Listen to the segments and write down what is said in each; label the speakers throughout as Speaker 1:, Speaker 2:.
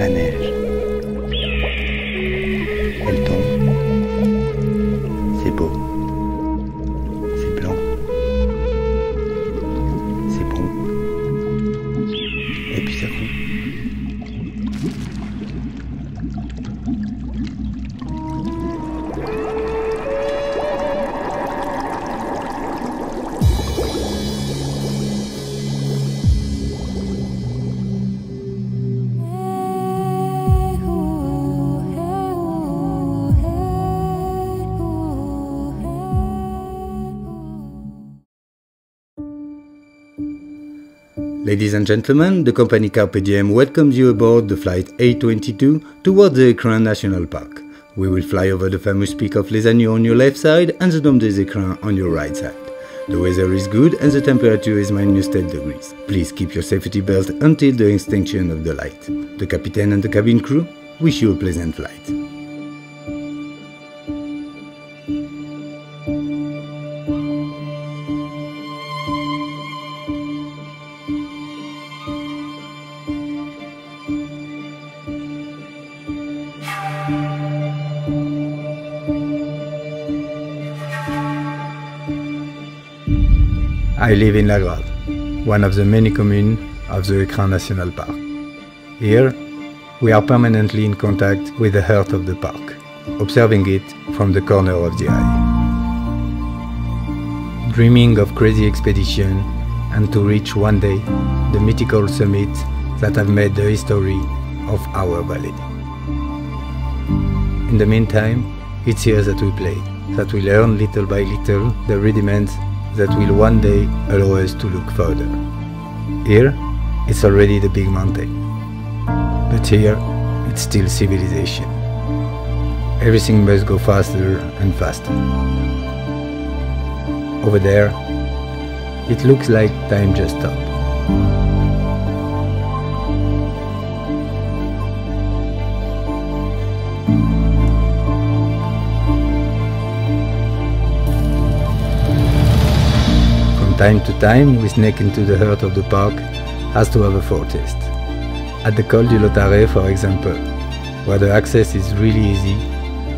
Speaker 1: La neige. Elle tombe. C'est beau. C'est blanc. C'est bon. Et puis c'est rond. Ladies and gentlemen, the company Carpe Diem welcomes you aboard the flight A22 towards the Écrins National Park. We will fly over the famous peak of Les Agneaux on your left side and the Dôme des Écrins on your right side. The weather is good and the temperature is -10 degrees. Please keep your safety belt until the extinction of the light. The captain and the cabin crew wish you a pleasant flight. I live in La Grave, one of the many communes of the Écrins National Park. Here, we are permanently in contact with the heart of the park, observing it from the corner of the eye. Dreaming of crazy expedition and to reach one day the mythical summits that have made the history of our valley. In the meantime, it's here that we play, that we learn little by little the rudiments that will one day allow us to look further. Here, it's already the big mountain. But here, it's still civilization. Everything must go faster and faster. Over there, it looks like time just stopped. Time to time, we sneak into the heart of the park as to have a foretaste. At the Col du Lautaret, for example, where the access is really easy,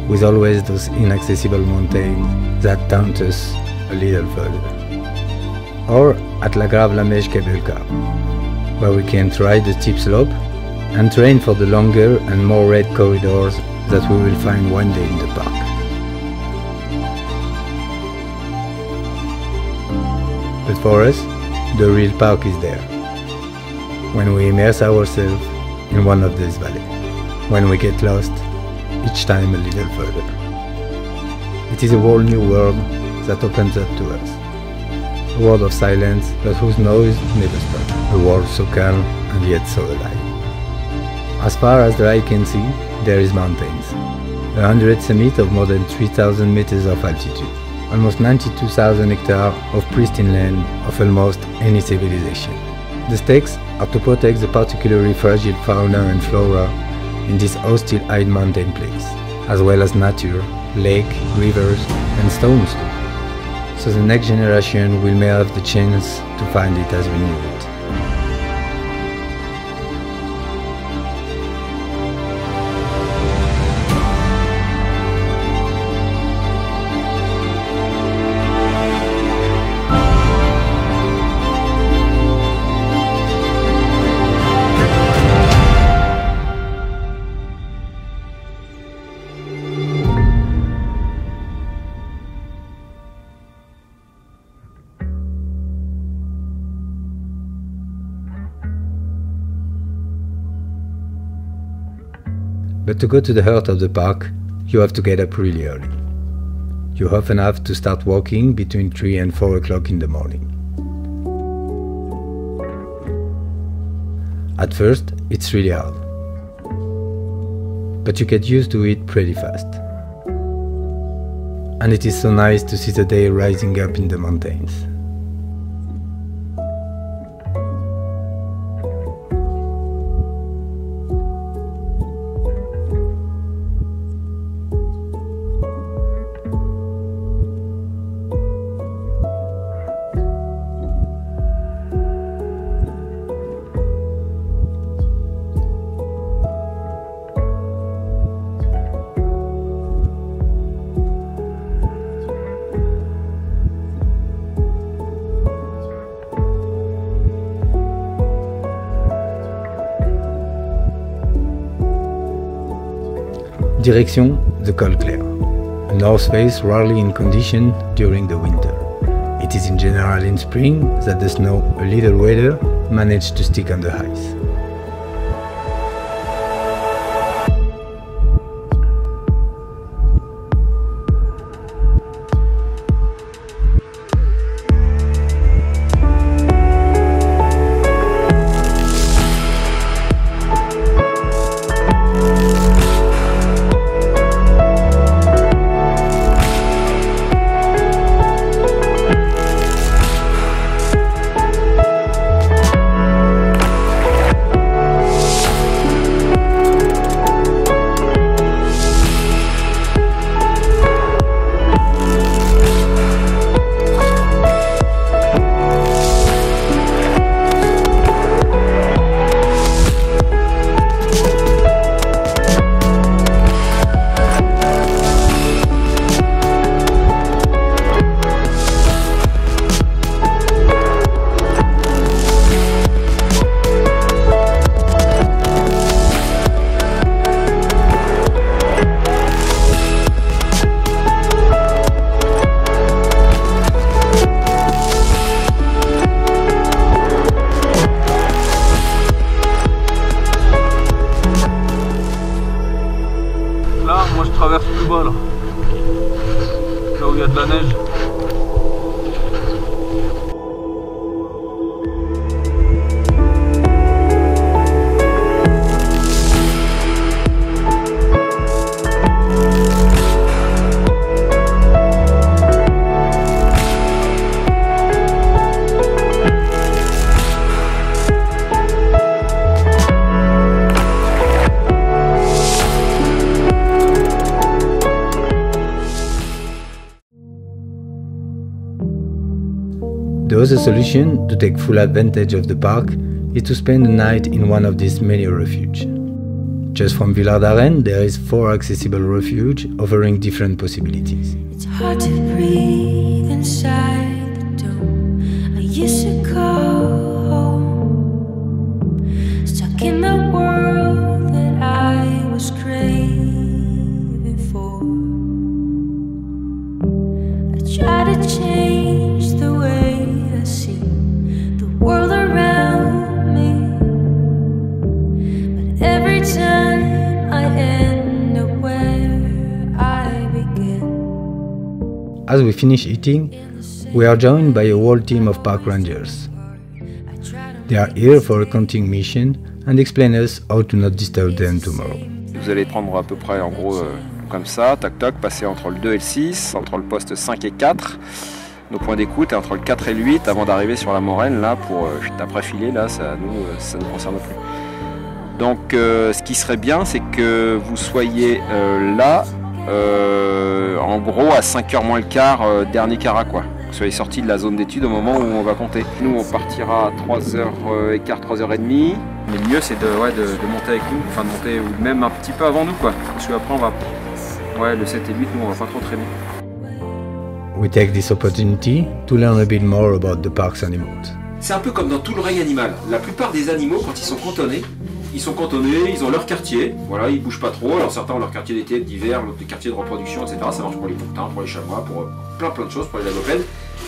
Speaker 1: with always those inaccessible mountains that taunt us a little further. Or at La Grave-la-Mèche cable car, where we can try the steep slope and train for the longer and more red corridors that we will find one day in the park. But for us, the real park is there, when we immerse ourselves in one of these valleys, when we get lost, each time a little further. It is a whole new world that opens up to us, a world of silence but whose noise never stops, a world so calm and yet so alive. As far as the eye can see, there is mountains, 100 summits of more than 3,000 meters of altitude, almost 92,000 hectares of pristine land of almost any civilization. The stakes are to protect the particularly fragile fauna and flora in this hostile high mountain place, as well as nature, lake, rivers and stones too. So the next generation will may have the chance to find it as we knew it. But to go to the heart of the park, you have to get up really early. You often have to start walking between 3 and 4 o'clock in the morning. At first, it's really hard, but you get used to it pretty fast. And it is so nice to see the day rising up in the mountains. Direction, the Col Clair, a north face rarely in condition during the winter. It is in general in spring that the snow, a little wetter, managed to stick on the ice.
Speaker 2: Moi je traverse plus bas là où il y a de la neige.
Speaker 1: The other solution to take full advantage of the park is to spend the night in one of these many refuges. Just from Villard d'Arènes, there is 4 accessible refuges offering different possibilities.
Speaker 3: It's hard to breathe inside the dome. I used to call home, stuck in the world that I was craving for. I try to change the way I see the world around me, but every time I end up where I begin.
Speaker 1: As we finish eating, we are joined by a whole team of park rangers. They are here for a counting mission and explain us how to not disturb them tomorrow.
Speaker 4: Vous allez prendre à peu près en gros comme ça, tac tac, passer entre le 2 et le 6, entre le poste 5 et 4, nos points d'écoute, et entre le 4 et le 8 avant d'arriver sur la moraine là pour après filer là, ça nous concerne plus. Donc ce qui serait bien, c'est que vous soyez là en gros à 5h moins le quart, dernier carat quoi. Vous soyez sorti de la zone d'étude au moment où on va compter. Nous on partira à 3h15, 3h30. Mais le mieux c'est de monter avec nous, enfin de monter ou même un petit peu avant nous quoi. Parce qu'après on va. Ouais, le 7 et 8, nous on va pas trop traîner.
Speaker 1: We take this opportunity to learn a bit more about the park's animals.
Speaker 5: C'est un peu comme dans tout le règne animal. La plupart des animaux, quand ils sont cantonnés, ils ont leur quartier, voilà, ils bougent pas trop. Alors certains ont leur quartier d'été, d'hiver, l'autre des quartiers de reproduction, etc. Ça marche pour les pourtins, pour les chamois, pour plein de choses, pour les lagopèdes.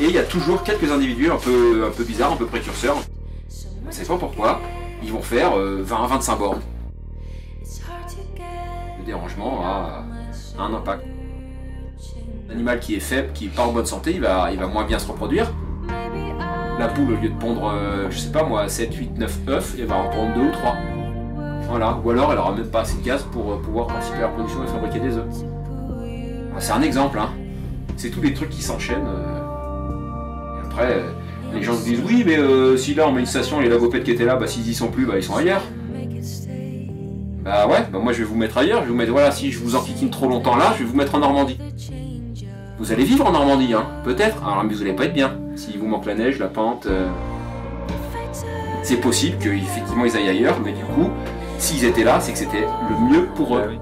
Speaker 5: Et il y a toujours quelques individus un peu bizarres, un peu précurseurs. On ne sait pas pourquoi, ils vont faire 20 à 25 bornes. Le dérangement a un impact. L'animal qui est faible, qui n'est pas en bonne santé, il va moins bien se reproduire. La poule, au lieu de pondre, je sais pas moi, 7, 8, 9 œufs, elle va en pondre 2 ou 3. Voilà. Ou alors elle aura même pas assez de gaz pour pouvoir participer à la production et fabriquer des œufs. C'est un exemple, hein. C'est tous les trucs qui s'enchaînent. Et après, les gens se disent oui, mais si là on met une station et les lagopèdes qui étaient là, bah s'ils y sont plus, bah ils sont ailleurs. Bah ouais, bah moi je vais vous mettre ailleurs, je vais vous mettre, voilà, si je vous enquiquine trop longtemps là, je vais vous mettre en Normandie. Vous allez vivre en Normandie, hein, peut-être, alors mais vous allez pas être bien. S'il vous manque la neige, la pente, c'est possible qu'effectivement ils aillent ailleurs, mais du coup, s'ils étaient là, c'est que c'était le mieux pour eux.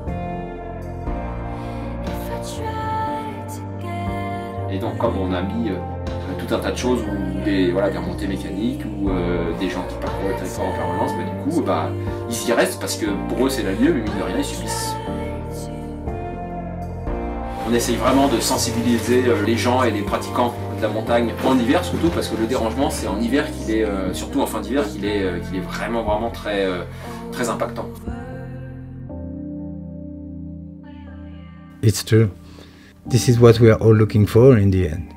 Speaker 5: Et donc comme on a mis tout un tas de choses, ou des remontées mécaniques, ou des gens qui parcourent le territoire en permanence, bah, du coup, bah, ils y restent parce que pour eux c'est la lieu, mais mine de rien ils subissent. On essaye vraiment de sensibiliser les gens et les pratiquants de la montagne en hiver surtout, parce que le dérangement c'est en hiver qu'il est, surtout en fin d'hiver, qu'il est vraiment très impactant.
Speaker 1: It's true. This is what we are all looking for in the end.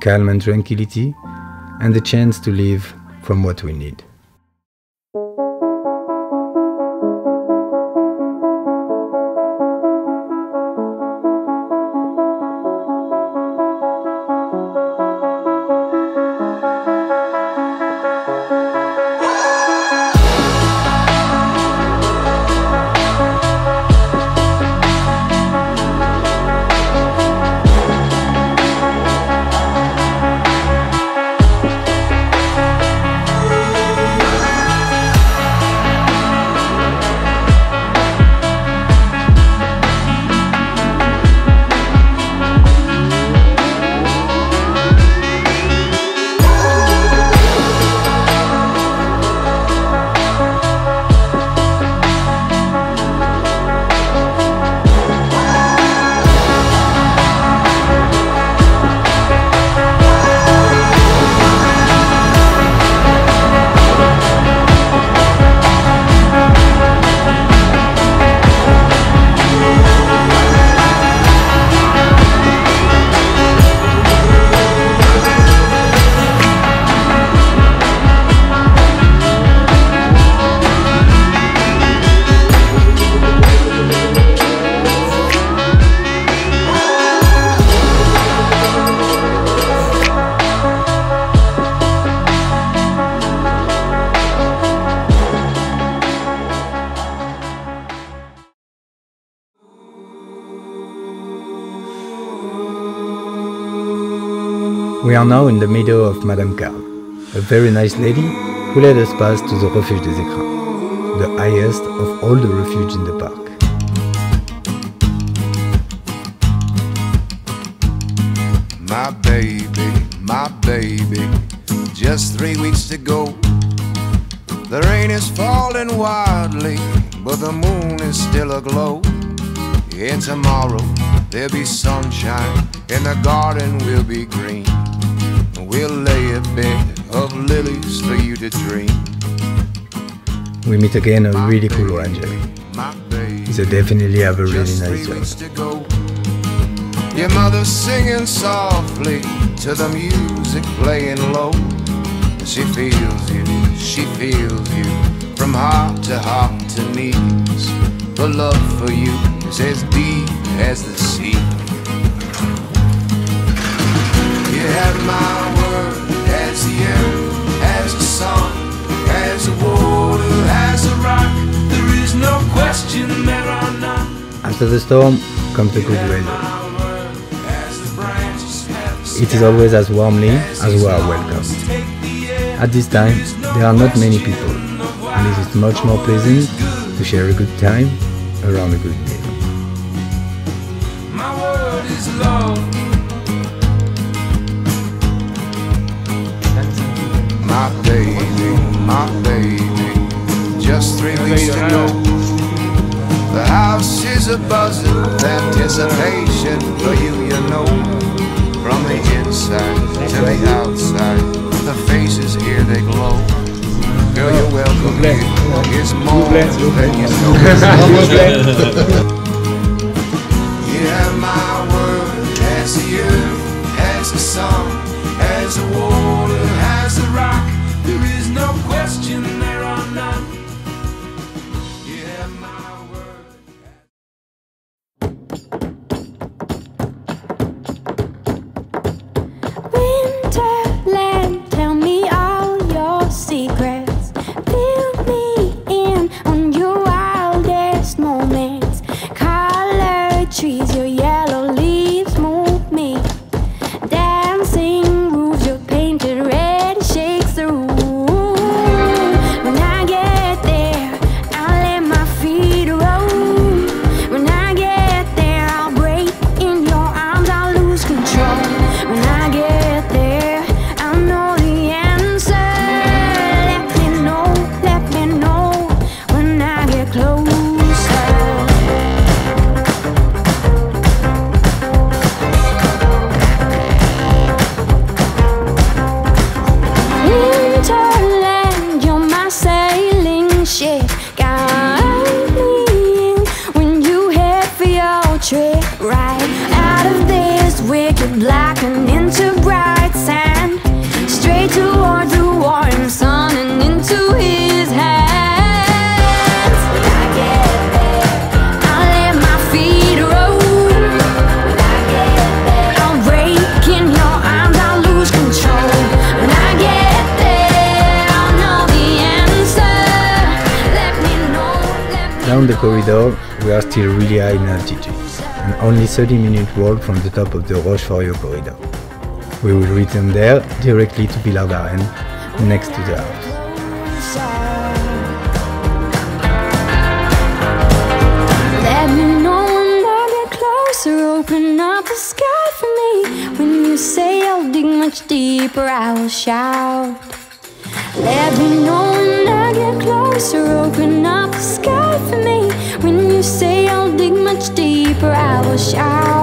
Speaker 1: Calm and tranquility, and the chance to live from what we need. We are now in the meadow of Madame Carl, a very nice lady who let us pass to the Refuge des Écrins, the highest of all the refuges in the park.
Speaker 6: My baby, just 3 weeks to go. The rain is falling wildly, but the moon is still aglow. And tomorrow there'll be sunshine, and the garden will be green. We'll lay a bed of lilies for you to dream.
Speaker 1: We meet again a really cool ranger. They definitely have a really nice job.
Speaker 6: Your mother's singing softly to the music playing low. She feels you from heart to knees. The love for you is as deep as the sea. You have my word, as the earth, as the sun, as the water, as the rock. There is no question, there are none.
Speaker 1: After the storm comes the good weather. It is always as warmly as we are welcomed. At this time, there are not many people, and it is much more pleasant to share a good time around a good meal.
Speaker 6: My word is love. My baby, just 3 weeks to go. The house is a buzzing with anticipation for you, you know. From the inside to the outside, the faces here, they glow. Girl, you're welcome here. It's more than you know. You have my word, as the earth, as the sun, as the water, as the rock. There is no question, there are none. You have my word.
Speaker 3: Winterland, tell me all your secrets. Fill me in on your wildest moments. Colored trees, your yellow leaves move me. Dancing roofs, your paint shit. Guide me in when you head for your trip. Right out of this wicked black and into bright sand, straight toward the warm sun and into his hands. When I get there, I'll let my feet roll. When I get there, I'll break in your arms, I'll lose control. When I get there, I'll know the answer. Let me know.
Speaker 1: Down the corridor, we are still really high in altitude, and only 30-minute walk from the top of the Rochefort corridor. We will return there directly to Villard Varenne, next to the house.
Speaker 3: Let me know when I get closer, open up the sky for me. When you say I'll dig much deeper, I will shout. Let me know when I get closer, open up the sky for me. When you say I'll dig much deeper, I will shout.